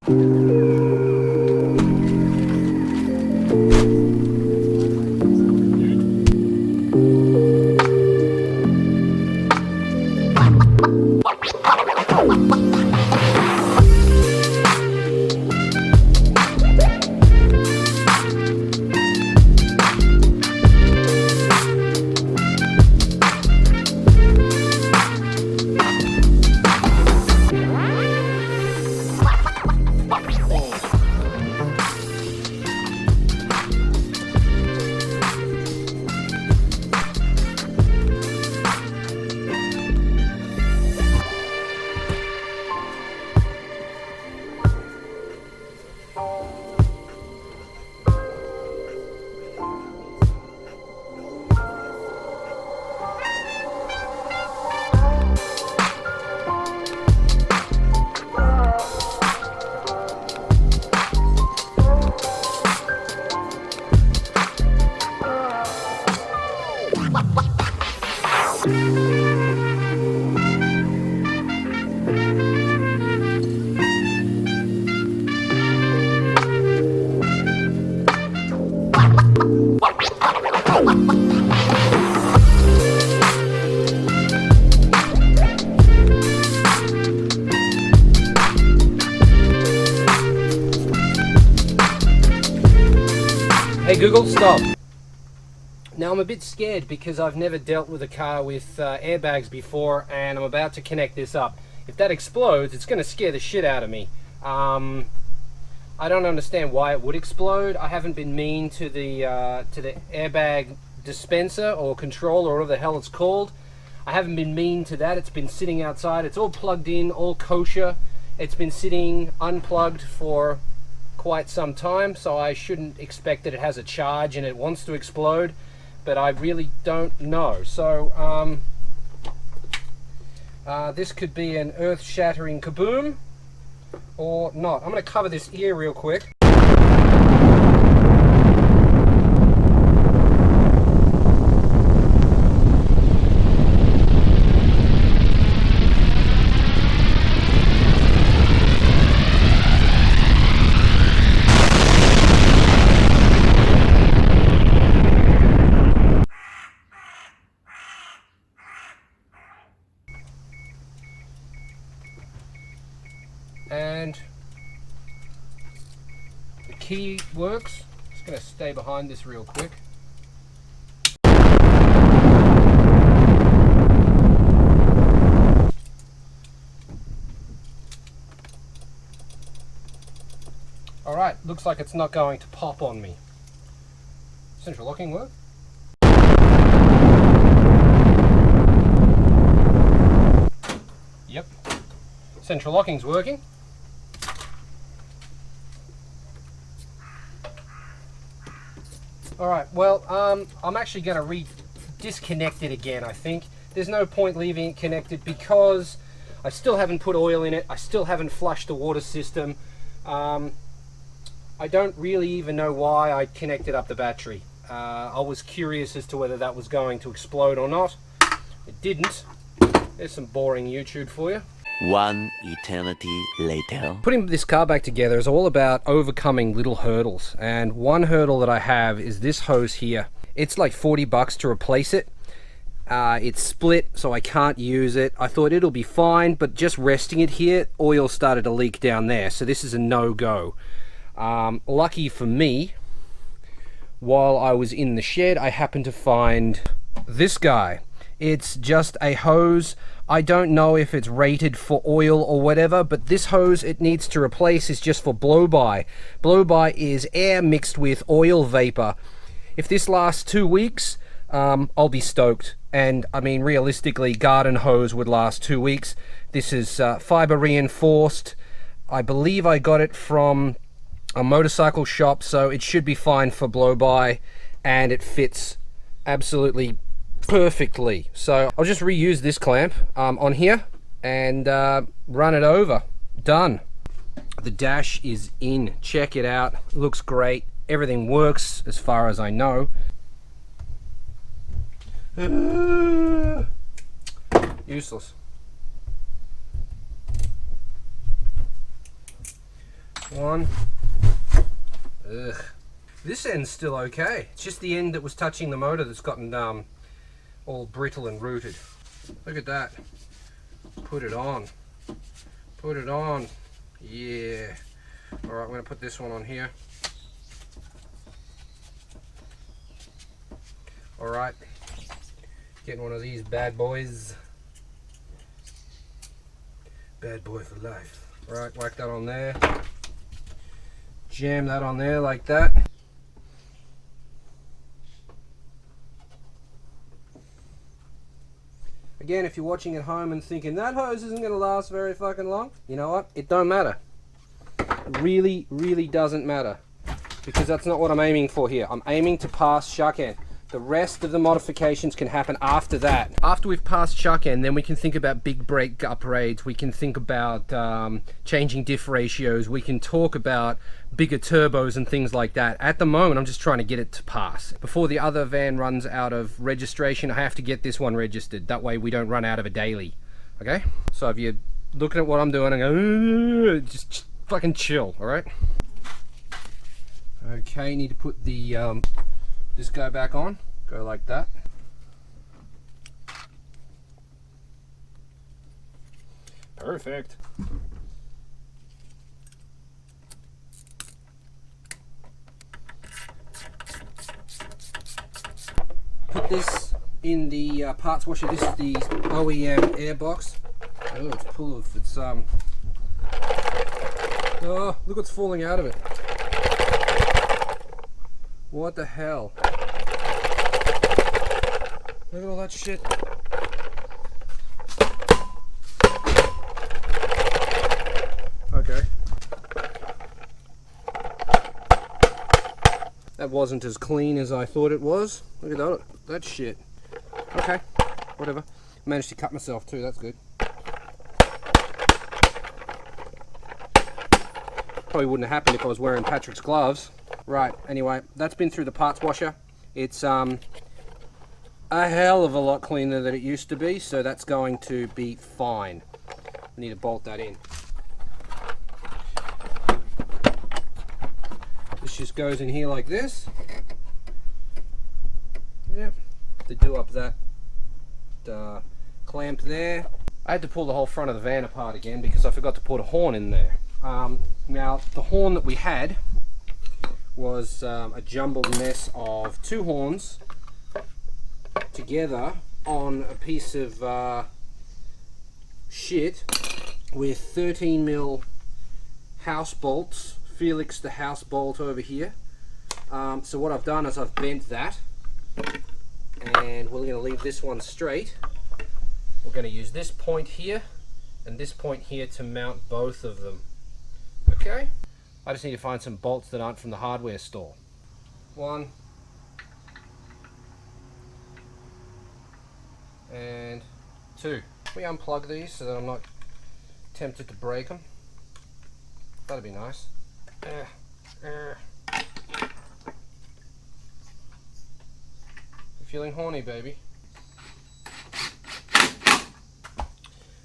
Hey Google, stop. Now I'm a bit scared because I've never dealt with a car with airbags before, and I'm about to connect this up. If that explodes, it's going to scare the shit out of me. I don't understand why it would explode. I haven't been mean to the airbag dispenser or controller or whatever the hell it's called. I haven't been mean to that. It's been sitting outside. It's all plugged in, all kosher. It's been sitting unplugged for quite some time, so I shouldn't expect that it has a charge and it wants to explode, but I really don't know. So this could be an earth-shattering kaboom or not. I'm going to cover this ear real quick. And the key works. Just going to stay behind this real quick. Alright, looks like it's not going to pop on me. Central locking work? Yep. Central locking's working. Alright, well, I'm actually going to disconnect it again, I think. There's no point leaving it connected because I still haven't put oil in it. I still haven't flushed the water system. I don't really even know why I connected up the battery. I was curious as to whether that was going to explode or not. It didn't. There's some boring YouTube for you. One eternity later. Putting this car back together is all about overcoming little hurdles, and one hurdle that I have is this hose here. It's like 40 bucks to replace it. It's split, so I can't use it. I thought it'll be fine, but just resting it here, oil started to leak down there, so this is a no-go. Lucky for me, while I was in the shed, I happened to find this guy. It's just a hose. I don't know if it's rated for oil or whatever, but this hose it needs to replace is just for blow-by. Blow-by is air mixed with oil vapor. If this lasts 2 weeks, I'll be stoked. And I mean, realistically, garden hose would last 2 weeks. This is fiber reinforced. I believe I got it from a motorcycle shop, so it should be fine for blow-by, and it fits absolutely perfectly. So I'll just reuse this clamp on here and run it over. Done. The dash is in. Check it out. Looks great. Everything works as far as I know. Useless. One. Ugh. This end's still okay. It's just the end that was touching the motor that's gotten all brittle and rooted. Look at that. Put it on. Put it on. Yeah. Alright, I'm going to put this one on here. Alright. Getting one of these bad boys. Bad boy for life. Alright, whack that on there. Jam that on there like that. Again, if you're watching at home and thinking that hose isn't going to last very fucking long, you know what? It don't matter. It really, really doesn't matter. Because that's not what I'm aiming for here. I'm aiming to pass Shaken. The rest of the modifications can happen after that. After we've passed Shaken, then we can think about big brake upgrades. We can think about changing diff ratios. We can talk about bigger turbos and things like that. At the moment, I'm just trying to get it to pass. Before the other van runs out of registration, I have to get this one registered. That way we don't run out of a daily. Okay? So if you're looking at what I'm doing and go, just fucking chill, alright? Okay, need to put the this guy back on. Go like that. Perfect. Put this in the parts washer. This is the OEM air box. Oh, it's full of its oh, look what's falling out of it. What the hell? Look at all that shit. Okay. That wasn't as clean as I thought it was. Look at that shit. Okay, whatever. Managed to cut myself too, that's good. Probably wouldn't have happened if I was wearing Patrick's gloves. Right, anyway, that's been through the parts washer. It's a hell of a lot cleaner than it used to be, so that's going to be fine. I need to bolt that in. This just goes in here like this. Yep, to do up that clamp there. I had to pull the whole front of the van apart again because I forgot to put a horn in there. Now, the horn that we had was a jumbled mess of two horns together on a piece of shit with 13mm house bolts. Felix the house bolt over here. So what I've done is I've bent that, and we're going to leave this one straight. We're going to use this point here and this point here to mount both of them. Okay? I just need to find some bolts that aren't from the hardware store. One. And two. We unplug these so that I'm not tempted to break them. That'd be nice. You feeling horny, baby?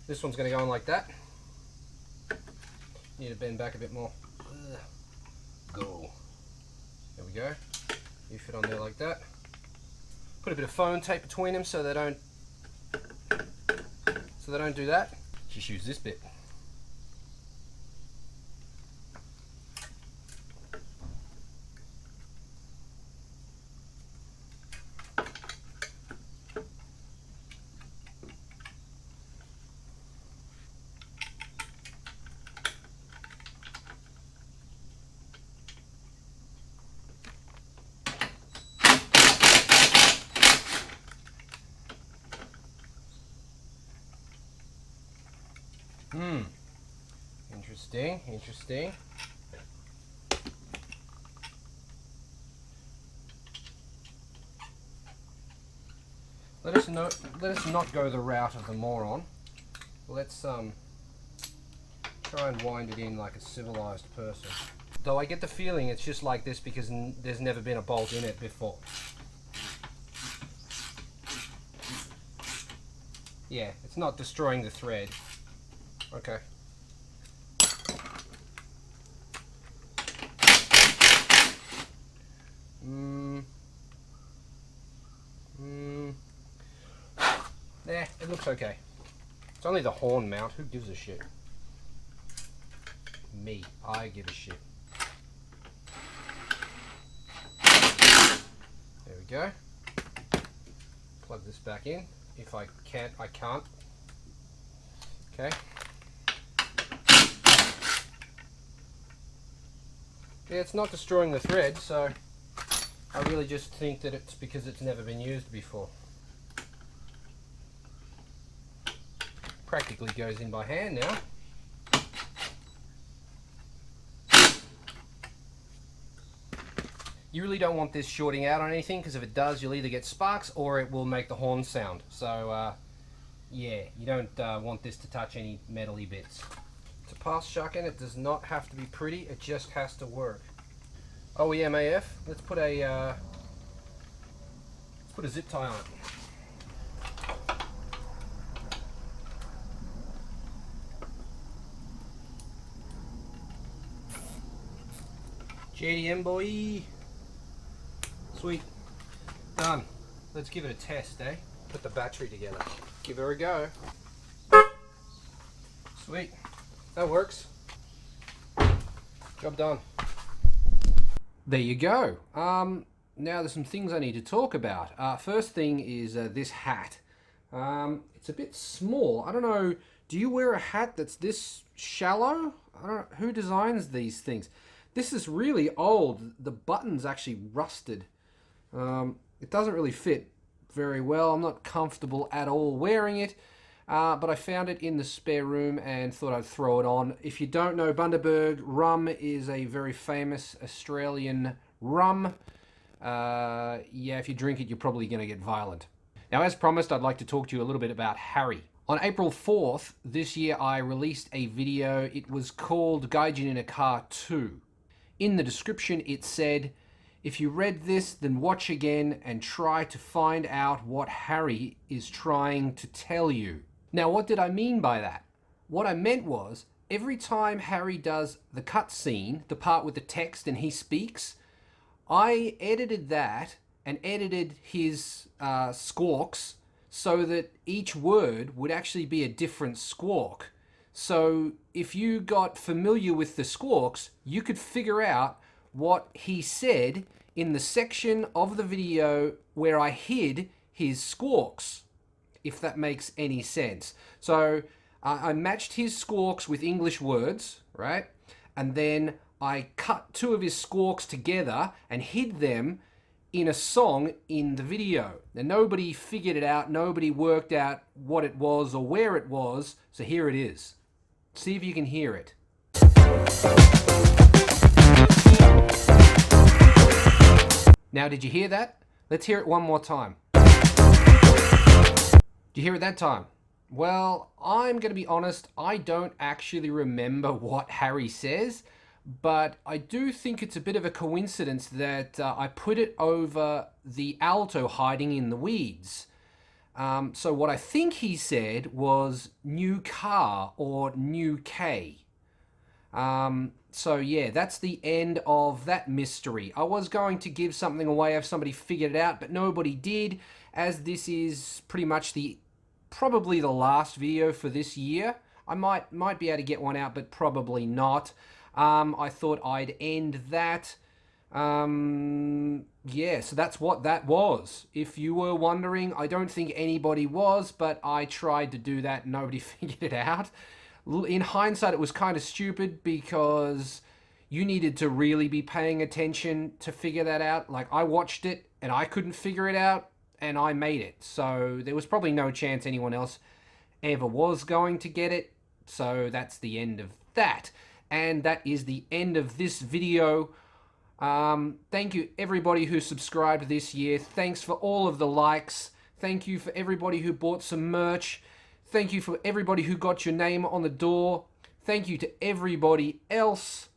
This one's going to go in like that. Need to bend back a bit more. Go. There we go. You fit on there like that. Put a bit of foam tape between them so they don't do that. Just use this bit. Interesting, interesting. Let us not go the route of the moron. Let's try and wind it in like a civilized person. Though I get the feeling it's just like this because there's never been a bolt in it before. Yeah, it's not destroying the thread. Okay. it looks okay. It's only the horn mount. Who gives a shit? Me. I give a shit. There we go. Plug this back in. If I can't, I can't. Okay. Yeah, it's not destroying the thread, so I really just think that it's because it's never been used before. Practically goes in by hand now. You really don't want this shorting out on anything, because if it does, you'll either get sparks or it will make the horn sound. So yeah, you don't want this to touch any metally bits. To pass shucking, it does not have to be pretty, it just has to work. OEM AF, let's put a zip tie on it. JDM boy. Sweet. Done. Let's give it a test, eh? Put the battery together. Give her a go. Sweet. That works. Job done. There you go. Now there's some things I need to talk about. First thing is this hat. It's a bit small. I don't know. Do you wear a hat that's this shallow? I don't know. Who designs these things? This is really old. The button's actually rusted. It doesn't really fit very well. I'm not comfortable at all wearing it, but I found it in the spare room and thought I'd throw it on. If you don't know, Bundaberg rum is a very famous Australian rum. Yeah, if you drink it, you're probably going to get violent. Now, as promised, I'd like to talk to you a little bit about Harry. On April 4th this year, I released a video. It was called Gaijin in a Car 2. In the description, it said, if you read this, then watch again and try to find out what Harry is trying to tell you. Now, what did I mean by that? What I meant was, every time Harry does the cutscene, the part with the text and he speaks, I edited that and edited his squawks so that each word would actually be a different squawk. So if you got familiar with the squawks, you could figure out what he said in the section of the video where I hid his squawks, if that makes any sense. So I matched his squawks with English words, right? And then I cut two of his squawks together and hid them in a song in the video. Now, nobody figured it out. Nobody worked out what it was or where it was. So here it is. See if you can hear it. Now, did you hear that? Let's hear it one more time. Did you hear it that time? Well, I'm going to be honest, I don't actually remember what Harry says, but I do think it's a bit of a coincidence that I put it over the alto hiding in the weeds. So what I think he said was new car or new Kei. So yeah, that's the end of that mystery. I was going to give something away if somebody figured it out, but nobody did, as this is pretty much probably the last video for this year. I might be able to get one out, but probably not. I thought I'd end that. Yeah, so that's what that was. If you were wondering, I don't think anybody was, but I tried to do that and nobody figured it out. In hindsight, it was kind of stupid because you needed to really be paying attention to figure that out. Like, I watched it and I couldn't figure it out and I made it. So there was probably no chance anyone else ever was going to get it. So that's the end of that. And that is the end of this video. Thank you everybody who subscribed this year. Thanks for all of the likes. Thank you for everybody who bought some merch. Thank you for everybody who got your name on the door. Thank you to everybody else.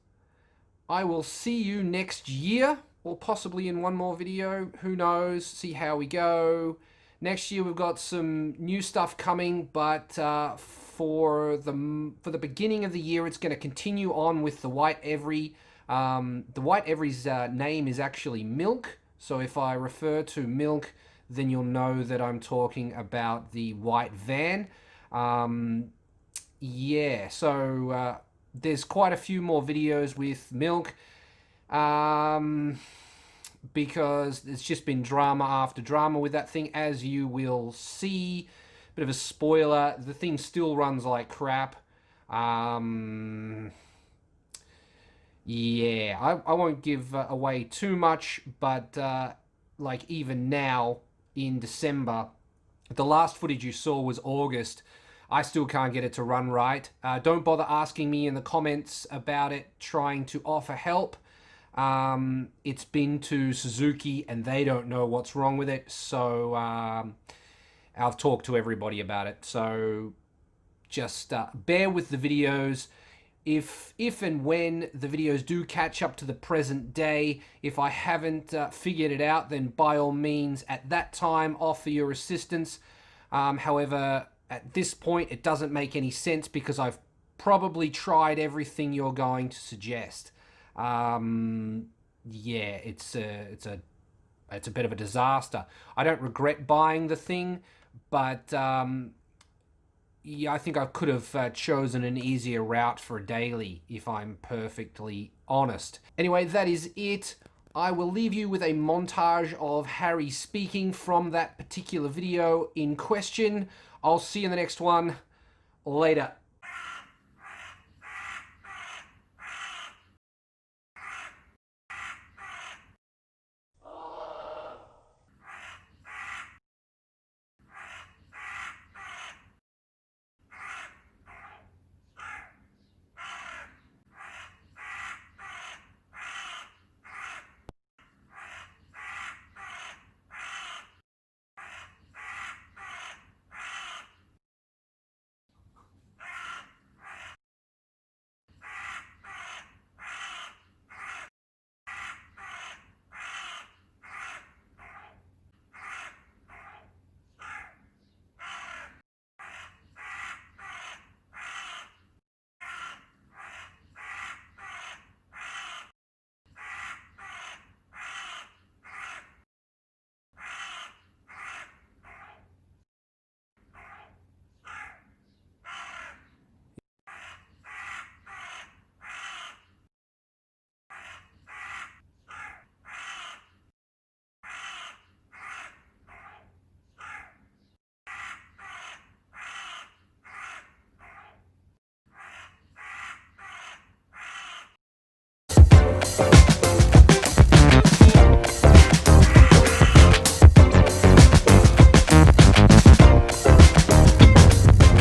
I will see you next year, or possibly in one more video. Who knows? See how we go. Next year we've got some new stuff coming, but for the beginning of the year, it's going to continue on with the White Every. The White Every's name is actually Milk. So if I refer to Milk, then you'll know that I'm talking about the white van. Yeah, so there's quite a few more videos with milk. Because it's just been drama after drama with that thing, as you will see. Bit of a spoiler, the thing still runs like crap. Yeah, I won't give away too much, but like even now in December, the last footage you saw was August. I still can't get it to run right. Don't bother asking me in the comments about it, trying to offer help. It's been to Suzuki and they don't know what's wrong with it, so I've talked to everybody about it. So just bear with the videos. If and when the videos do catch up to the present day, if I haven't figured it out, then by all means at that time offer your assistance. However, at this point it doesn't make any sense because I've probably tried everything you're going to suggest. Yeah, it's a bit of a disaster. I don't regret buying the thing, but yeah, I think I could have chosen an easier route for a daily, if I'm perfectly honest. Anyway, that is it. I will leave you with a montage of Harry speaking from that particular video in question. I'll see you in the next one. Later.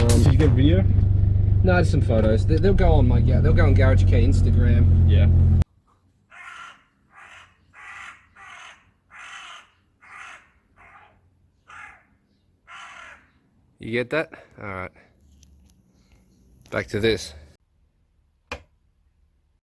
Did you get video? No, just some photos. They'll go on they'll go on Garage Kei Instagram. Yeah. You get that? All right. Back to this.